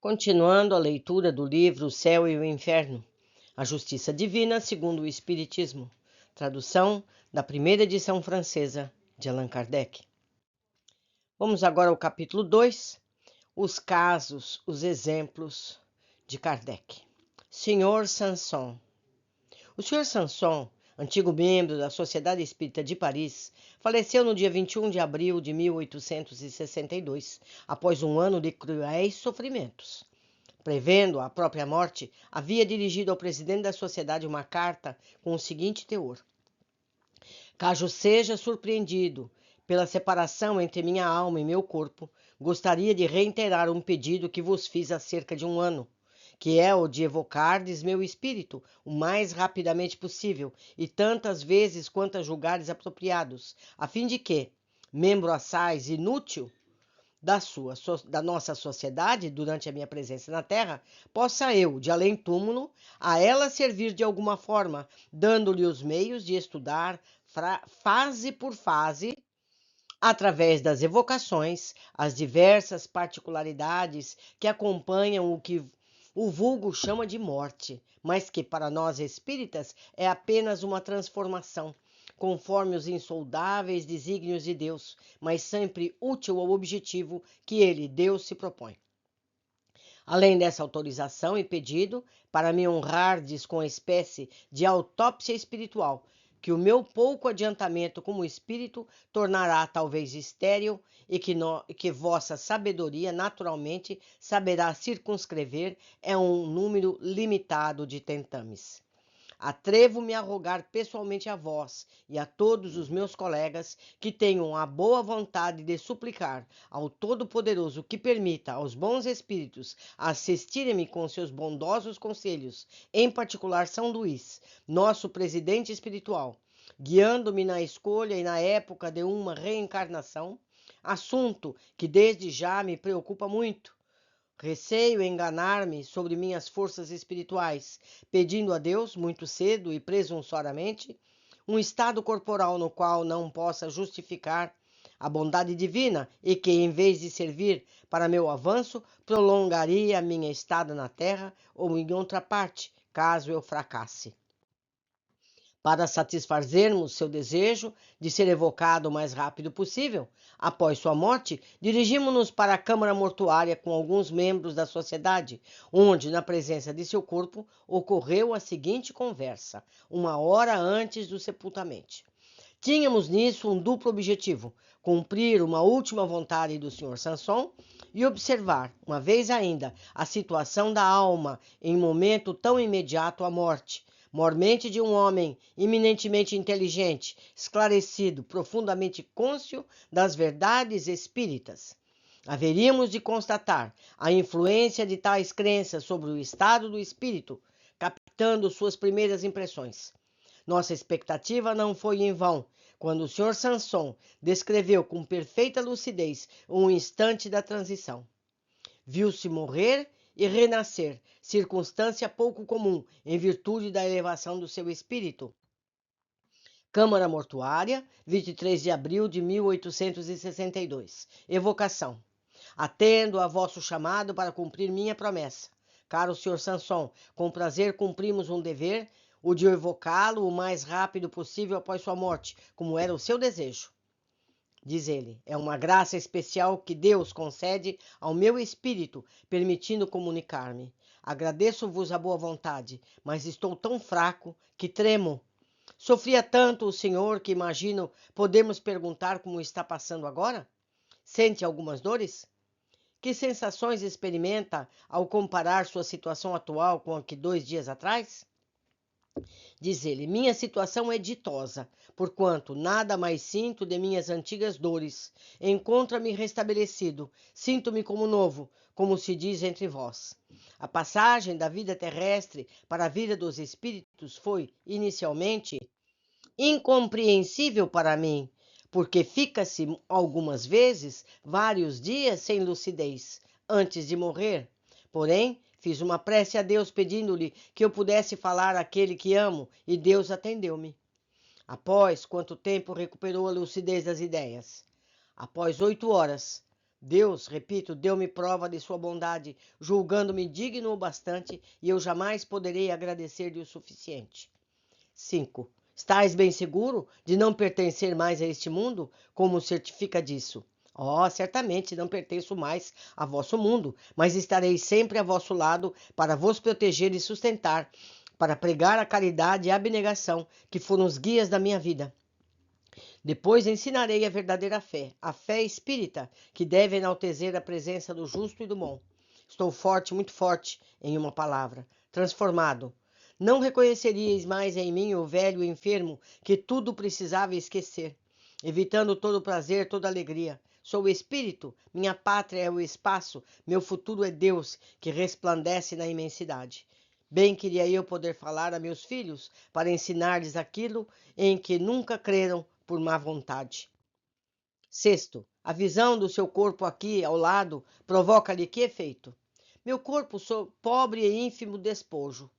Continuando a leitura do livro O Céu e o Inferno, a Justiça Divina segundo o Espiritismo, tradução da primeira edição francesa de Allan Kardec. Vamos agora ao capítulo 2, os casos, os exemplos de Kardec. Senhor Sanson. O Sr. Sanson, antigo membro da Sociedade Espírita de Paris, faleceu no dia 21 de abril de 1862, após um ano de cruéis sofrimentos. Prevendo a própria morte, havia dirigido ao presidente da sociedade uma carta com o seguinte teor: caso seja surpreendido pela separação entre minha alma e meu corpo, gostaria de reiterar um pedido que vos fiz há cerca de um ano, que é o de evocardes meu espírito o mais rapidamente possível e tantas vezes quantas julgares apropriados, a fim de que, membro assaz inútil da nossa sociedade durante a minha presença na Terra, possa eu, de além-túmulo, a ela servir de alguma forma, dando-lhe os meios de estudar fase por fase, através das evocações, as diversas particularidades que acompanham o que o vulgo chama de morte, mas que para nós espíritas é apenas uma transformação, conforme os insondáveis desígnios de Deus, mas sempre útil ao objetivo que ele, Deus, se propõe. Além dessa autorização e pedido, para me honrardes com espécie de autópsia espiritual, que o meu pouco adiantamento como espírito tornará talvez estéril e que vossa sabedoria naturalmente saberá circunscrever é um número limitado de tentames. Atrevo-me a rogar pessoalmente a vós e a todos os meus colegas que tenham a boa vontade de suplicar ao Todo-Poderoso que permita aos bons espíritos assistirem-me com seus bondosos conselhos, em particular São Luís, nosso presidente espiritual, guiando-me na escolha e na época de uma reencarnação, assunto que desde já me preocupa muito. Receio enganar-me sobre minhas forças espirituais, pedindo a Deus, muito cedo e presunçoramente, um estado corporal no qual não possa justificar a bondade divina e que, em vez de servir para meu avanço, prolongaria a minha estada na terra ou em outra parte, caso eu fracasse. Para satisfazermos seu desejo de ser evocado o mais rápido possível, após sua morte, dirigimos-nos para a câmara mortuária com alguns membros da sociedade, onde, na presença de seu corpo, ocorreu a seguinte conversa, uma hora antes do sepultamento. Tínhamos nisso um duplo objetivo: cumprir uma última vontade do Sr. Sanson e observar, uma vez ainda, a situação da alma em momento tão imediato à morte, mormente de um homem eminentemente inteligente, esclarecido, profundamente cônscio das verdades espíritas. Haveríamos de constatar a influência de tais crenças sobre o estado do espírito, captando suas primeiras impressões. Nossa expectativa não foi em vão, quando o Sr. Sanson descreveu com perfeita lucidez um instante da transição. Viu-se morrer e renascer, circunstância pouco comum, em virtude da elevação do seu espírito. Câmara Mortuária, 23 de abril de 1862. Evocação. Atendo a vosso chamado para cumprir minha promessa. Caro Sr. Sanson, com prazer cumprimos um dever, o de evocá-lo o mais rápido possível após sua morte, como era o seu desejo. Diz ele, é uma graça especial que Deus concede ao meu espírito, permitindo comunicar-me. Agradeço-vos a boa vontade, mas estou tão fraco que tremo. Sofria tanto o senhor que imagino podemos perguntar como está passando agora? Sente algumas dores? Que sensações experimenta ao comparar sua situação atual com a que 2 dias atrás? Diz ele, minha situação é ditosa, porquanto nada mais sinto de minhas antigas dores. Encontra-me restabelecido, sinto-me como novo, como se diz entre vós. A passagem da vida terrestre para a vida dos espíritos foi, inicialmente, incompreensível para mim, porque fica-se algumas vezes vários dias sem lucidez, antes de morrer. Porém, fiz uma prece a Deus pedindo-lhe que eu pudesse falar àquele que amo, e Deus atendeu-me. Após quanto tempo recuperou a lucidez das ideias? Após 8 horas. Deus, repito, deu-me prova de sua bondade, julgando-me digno o bastante, e eu jamais poderei agradecer-lhe o suficiente. 5. Estais bem seguro de não pertencer mais a este mundo? Como certifica disso? Certamente não pertenço mais a vosso mundo, mas estarei sempre a vosso lado para vos proteger e sustentar, para pregar a caridade e a abnegação, que foram os guias da minha vida. Depois ensinarei a verdadeira fé, a fé espírita, que deve enaltecer a presença do justo e do bom. Estou forte, muito forte, em uma palavra, transformado. Não reconheceríeis mais em mim o velho enfermo que tudo precisava esquecer, evitando todo prazer, toda alegria. Sou o Espírito, minha pátria é o espaço, meu futuro é Deus, que resplandece na imensidade. Bem queria eu poder falar a meus filhos para ensinar-lhes aquilo em que nunca creram por má vontade. 6. A visão do seu corpo aqui ao lado provoca-lhe que efeito? Meu corpo sou pobre e ínfimo despojo.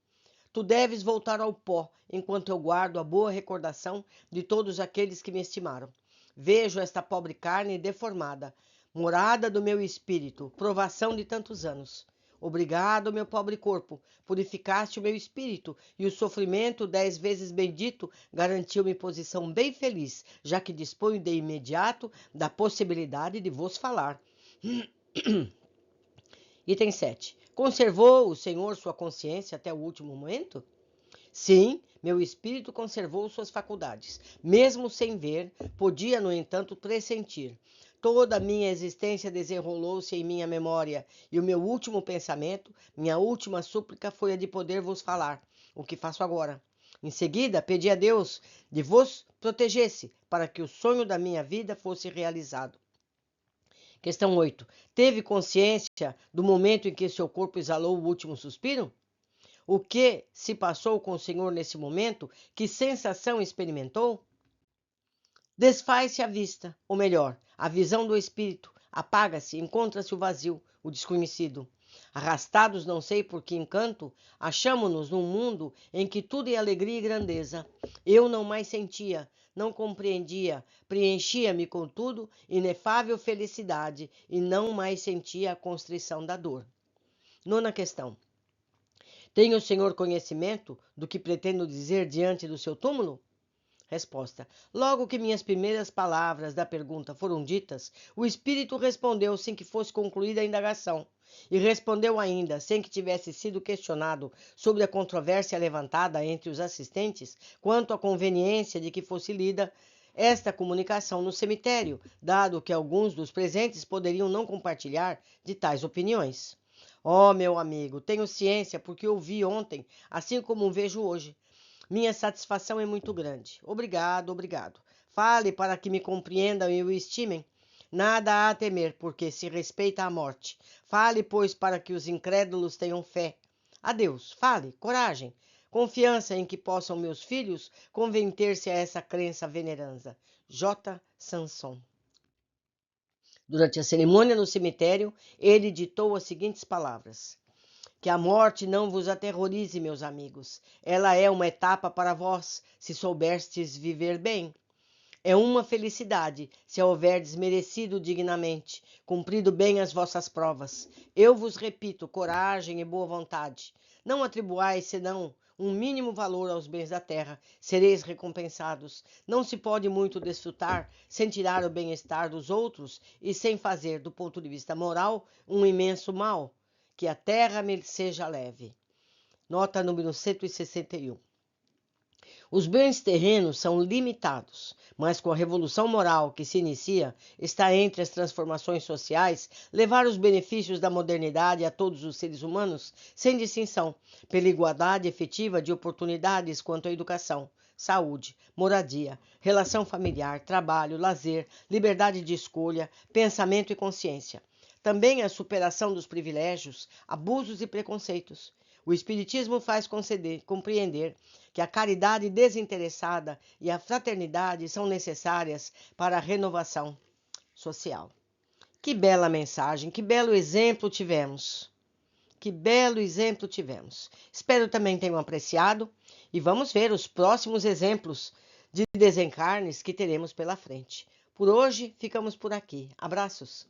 Tu deves voltar ao pó, enquanto eu guardo a boa recordação de todos aqueles que me estimaram. Vejo esta pobre carne deformada, morada do meu espírito, provação de tantos anos. Obrigado, meu pobre corpo, purificaste o meu espírito, e o sofrimento 10 vezes bendito garantiu-me posição bem feliz, já que disponho de imediato da possibilidade de vos falar. Item 7. Conservou o Senhor sua consciência até o último momento? Sim, meu espírito conservou suas faculdades. Mesmo sem ver, podia, no entanto, pressentir. Toda a minha existência desenrolou-se em minha memória, e o meu último pensamento, minha última súplica foi a de poder vos falar, o que faço agora. Em seguida, pedi a Deus de vos protegesse, para que o sonho da minha vida fosse realizado. Questão 8. Teve consciência do momento em que seu corpo exalou o último suspiro? O que se passou com o Senhor nesse momento? Que sensação experimentou? Desfaz-se a vista, ou melhor, a visão do espírito. Apaga-se, encontra-se o vazio, o desconhecido. Arrastados não sei por que encanto, achamo-nos num mundo em que tudo é alegria e grandeza. Eu não mais sentia, não compreendia, preenchia-me contudo inefável felicidade e não mais sentia a constrição da dor. 9ª questão. Tem o senhor conhecimento do que pretendo dizer diante do seu túmulo? Resposta. Logo que minhas primeiras palavras da pergunta foram ditas, o espírito respondeu sem que fosse concluída a indagação. E respondeu ainda, sem que tivesse sido questionado sobre a controvérsia levantada entre os assistentes quanto à conveniência de que fosse lida esta comunicação no cemitério, dado que alguns dos presentes poderiam não compartilhar de tais opiniões. Meu amigo, tenho ciência porque ouvi ontem, assim como vejo hoje. Minha satisfação é muito grande. Obrigado, obrigado. Fale para que me compreendam e o estimem. Nada há a temer, porque se respeita a morte. Fale, pois, para que os incrédulos tenham fé. Adeus, fale, coragem, confiança em que possam meus filhos converter-se a essa crença venerança. J. Sanson. Durante a cerimônia no cemitério, ele ditou as seguintes palavras. Que a morte não vos aterrorize, meus amigos. Ela é uma etapa para vós, se souberstes viver bem. É uma felicidade, se a houverdes merecido dignamente, cumprido bem as vossas provas. Eu vos repito, coragem e boa vontade. Não atribuais, senão, um mínimo valor aos bens da terra, sereis recompensados. Não se pode muito desfrutar sem tirar o bem-estar dos outros e sem fazer, do ponto de vista moral, um imenso mal. Que a terra me seja leve. Nota número 161. Os bens terrenos são limitados, mas com a revolução moral que se inicia, está entre as transformações sociais levar os benefícios da modernidade a todos os seres humanos, sem distinção, pela igualdade efetiva de oportunidades quanto à educação, saúde, moradia, relação familiar, trabalho, lazer, liberdade de escolha, pensamento e consciência. Também a superação dos privilégios, abusos e preconceitos. O Espiritismo faz compreender que a caridade desinteressada e a fraternidade são necessárias para a renovação social. Que bela mensagem, que belo exemplo tivemos. Que belo exemplo tivemos. Espero também tenham apreciado e vamos ver os próximos exemplos de desencarnes que teremos pela frente. Por hoje, ficamos por aqui. Abraços.